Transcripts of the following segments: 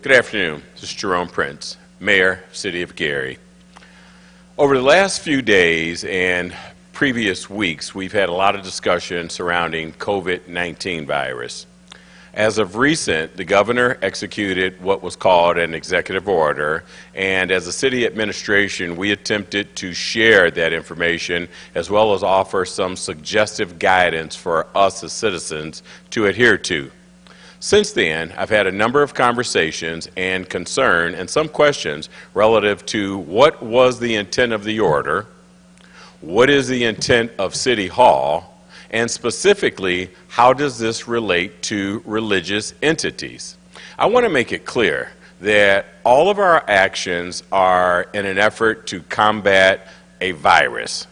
Good afternoon. This is Jerome Prince, Mayor, City of Gary. Over the last few days and previous weeks, we've had a lot of discussion surrounding COVID-19 virus. As of recent, the governor executed what was called an executive order, and as a city administration, we attempted to share that information as well as offer some suggestive guidance for us as citizens to adhere to. Since then, I've had a number of conversations and concern and some questions relative to what was the intent of the order, what is the intent of City Hall, and specifically, how does this relate to religious entities? I want to make it clear that all of our actions are in an effort to combat a virus.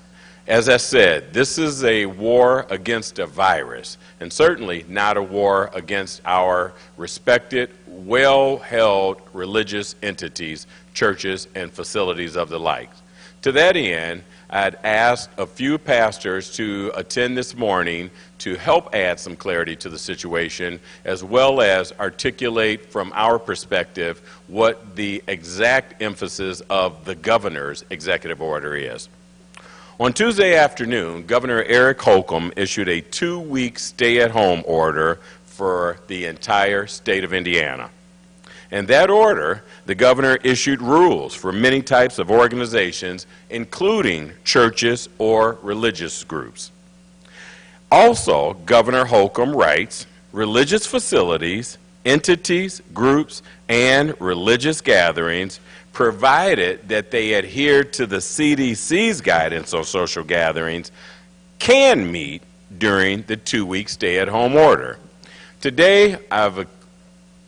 As I said, this is a war against a virus, and certainly not a war against our respected, well-held religious entities, churches, and facilities of the like. To that end, I'd asked a few pastors to attend this morning to help add some clarity to the situation, as well as articulate from our perspective what the exact emphasis of the governor's executive order is. On Tuesday afternoon, Governor Holcomb issued a 2-week stay-at-home order for the entire state of Indiana. In that order, the governor issued rules for many types of organizations, including churches or religious groups. Also, Governor Holcomb writes, religious facilities, entities, groups, and religious gatherings, provided that they adhere to the CDC's guidance on social gatherings, can meet during the 2-week stay-at-home order. Today, I've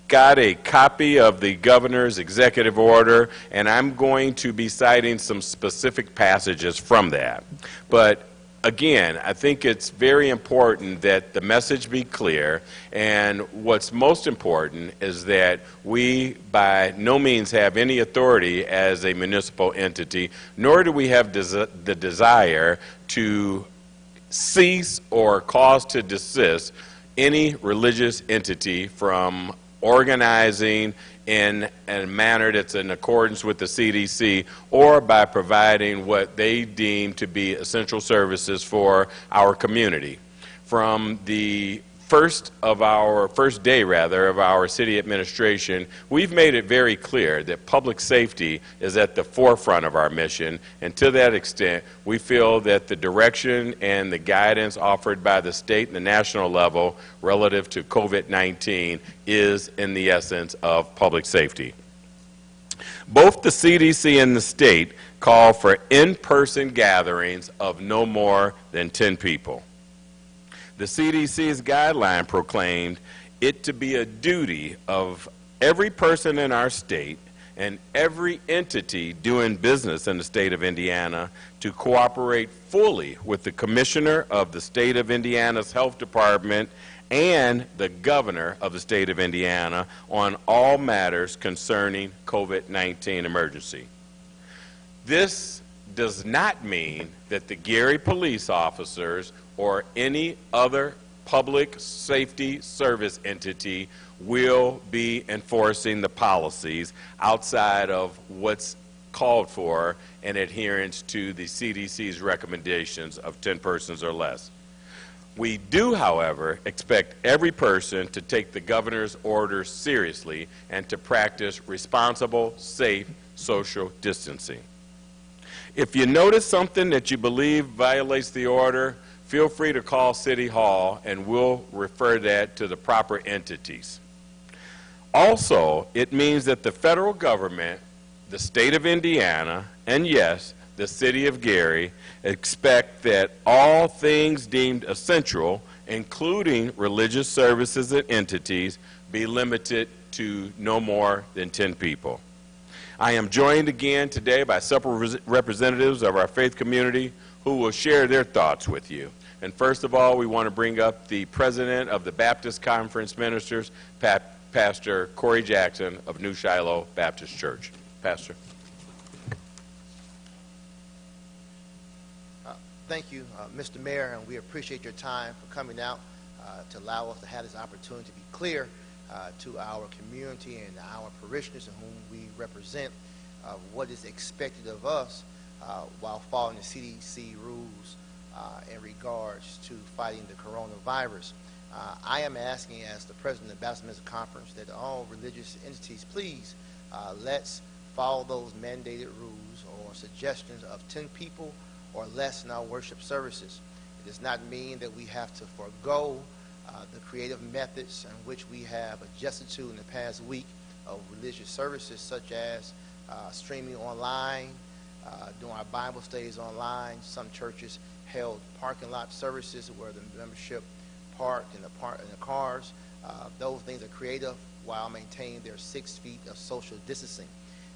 got a copy of the governor's executive order, and I'm going to be citing some specific passages from that. But again, I think it's very important that the message be clear, and what's most important is that we by no means have any authority as a municipal entity, nor do we have the desire to cease or cause to desist any religious entity from organizing in a manner that's in accordance with the CDC, or by providing what they deem to be essential services for our community. From the first day of our city administration, we've made it very clear that public safety is at the forefront of our mission, and to that extent, we feel that the direction and the guidance offered by the state and the national level relative to COVID-19 is in the essence of public safety. Both the CDC and the state call for in-person gatherings of no more than 10 people. The CDC's guideline proclaimed it to be a duty of every person in our state and every entity doing business in the state of Indiana to cooperate fully with the Commissioner of the State of Indiana's Health Department and the Governor of the State of Indiana on all matters concerning COVID-19 emergency. This does not mean that the Gary police officers or any other public safety service entity will be enforcing the policies outside of what's called for in adherence to the CDC's recommendations of 10 persons or less. We do, however, expect every person to take the governor's orders seriously and to practice responsible, safe social distancing. If you notice something that you believe violates the order, feel free to call City Hall and we'll refer that to the proper entities. Also, it means that the federal government, the state of Indiana, and yes, the city of Gary, expect that all things deemed essential, including religious services and entities, be limited to no more than 10 people. I am joined again today by several representatives of our faith community who will share their thoughts with you. And first of all, we want to bring up the president of the Baptist Conference Ministers, Pastor Corey Jackson of New Shiloh Baptist Church. Pastor. Thank you, Mr. Mayor, and we appreciate your time for coming out to allow us to have this opportunity to be clear to our community and our parishioners and whom we represent what is expected of us while following the CDC rules in regards to fighting the coronavirus. I am asking, as the president of the Baptist Minister Conference, that all religious entities, please, let's follow those mandated rules or suggestions of 10 people or less in our worship services. It does not mean that we have to forego the creative methods in which we have adjusted to in the past week of religious services, such as streaming online, doing our Bible studies online. Some churches held parking lot services where the membership parked in the cars. Those things are creative while maintaining their 6 feet of social distancing.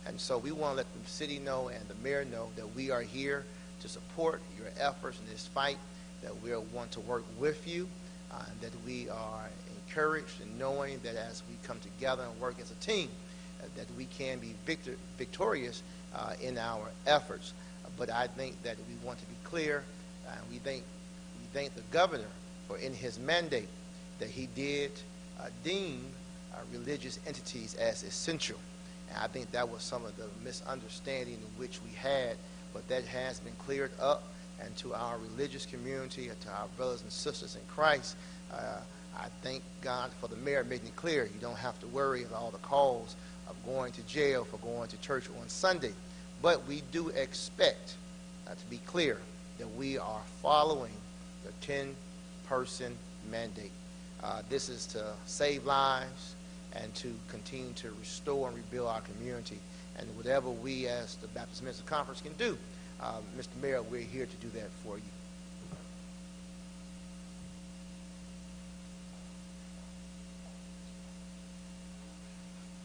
And so we want to let the city know and the mayor know that we are here to support your efforts in this fight, that we want to work with you, and that we are encouraged in knowing that as we come together and work as a team, that we can be victorious in our efforts. But I think that we want to be clear, and we thank the governor for in his mandate that he did deem religious entities as essential. And I think that was some of the misunderstanding in which we had, but that has been cleared up. And to our religious community and to our brothers and sisters in Christ, I thank God for the mayor making it clear you don't have to worry about all the calls of going to jail for going to church on Sunday. But we do expect, to be clear, that we are following the 10-person mandate. This is to save lives and to continue to restore and rebuild our community. And whatever we as the Baptist Minister Conference can do, Mr. Mayor, we're here to do that for you.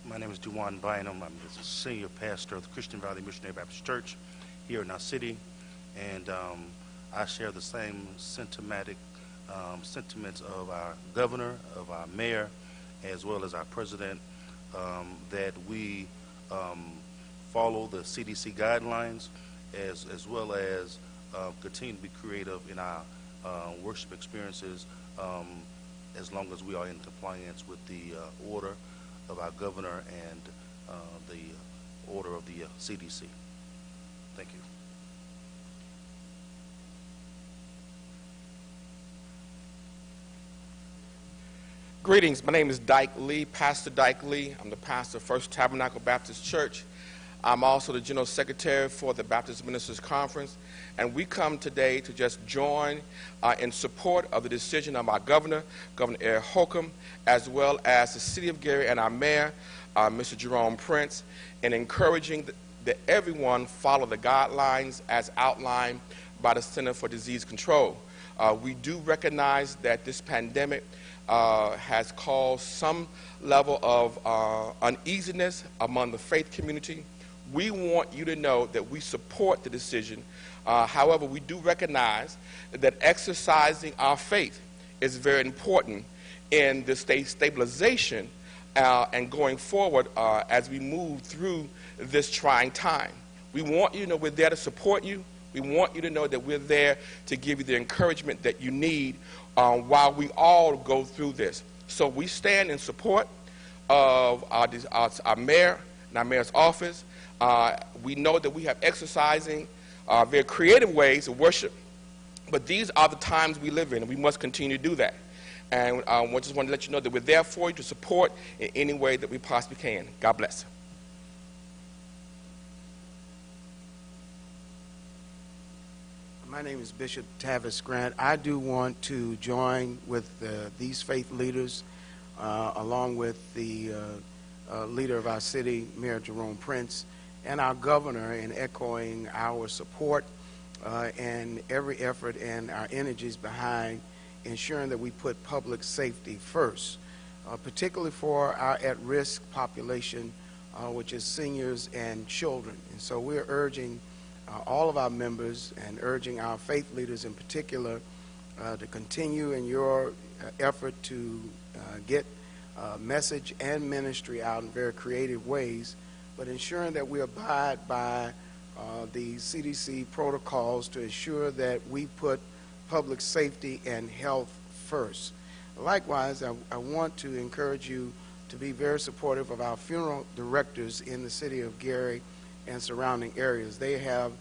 My name is Dewan Bynum. I'm the senior pastor of the Christian Valley Missionary Baptist Church here in our city, and I share the same sentiments of our governor, of our mayor, as well as our president, that we follow the CDC guidelines, as well as continue to be creative in our worship experiences, as long as we are in compliance with the order of our governor and the order of the CDC. Thank you. Greetings. My name is Dyke Lee, Pastor Dyke Lee. I'm the pastor of First Tabernacle Baptist Church. I'm also the General Secretary for the Baptist Ministers Conference, and we come today to just join in support of the decision of our Governor A. Holcomb, as well as the City of Gary and our Mayor, Mr. Jerome Prince, in encouraging that everyone follow the guidelines as outlined by the Center for Disease Control. We do recognize that this pandemic has caused some level of uneasiness among the faith community. We want you to know that we support the decision. However, we do recognize that exercising our faith is very important in the stabilization and going forward as we move through this trying time. We want you to know we're there to support you. We want you to know that we're there to give you the encouragement that you need while we all go through this. So we stand in support of our mayor and our mayor's office. We know that we have exercising very creative ways of worship, but these are the times we live in, and we must continue to do that. And we just want to let you know that we're there for you to support in any way that we possibly can. God bless. My name is Bishop Tavis Grant. I do want to join with these faith leaders, along with the leader of our city, Mayor Jerome Prince, and our governor in echoing our support and every effort and our energies behind ensuring that we put public safety first, particularly for our at-risk population, which is seniors and children. And so we're urging all of our members and urging our faith leaders in particular to continue in your effort to get message and ministry out in very creative ways, but ensuring that we abide by the CDC protocols to ensure that we put public safety and health first. Likewise, I want to encourage you to be very supportive of our funeral directors in the city of Gary and surrounding areas. They have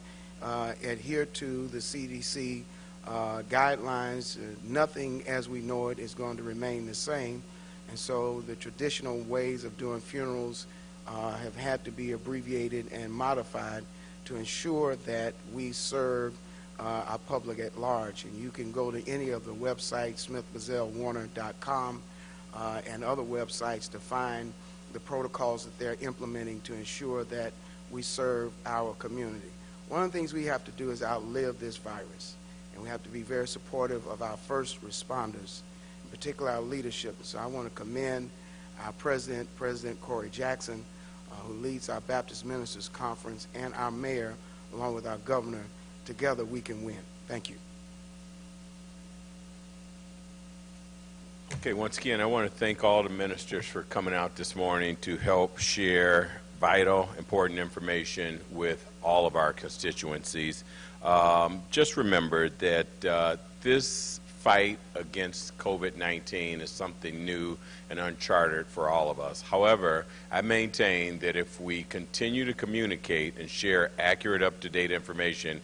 adhered to the CDC guidelines. Nothing as we know it is going to remain the same, and so the traditional ways of doing funerals have had to be abbreviated and modified to ensure that we serve our public at large. And you can go to any of the websites, smithbazellwarner.com, and other websites to find the protocols that they're implementing to ensure that we serve our community. One of the things we have to do is outlive this virus, and we have to be very supportive of our first responders, in particular our leadership. So I want to commend our president, President Corey Jackson, who leads our Baptist Ministers Conference, and our mayor, along with our governor. Together we can win. Thank you. Okay, once again, I want to thank all the ministers for coming out this morning to help share vital, important information with all of our constituencies. Just remember that this fight against COVID-19 is something new and uncharted for all of us. However, I maintain that if we continue to communicate and share accurate, up-to-date information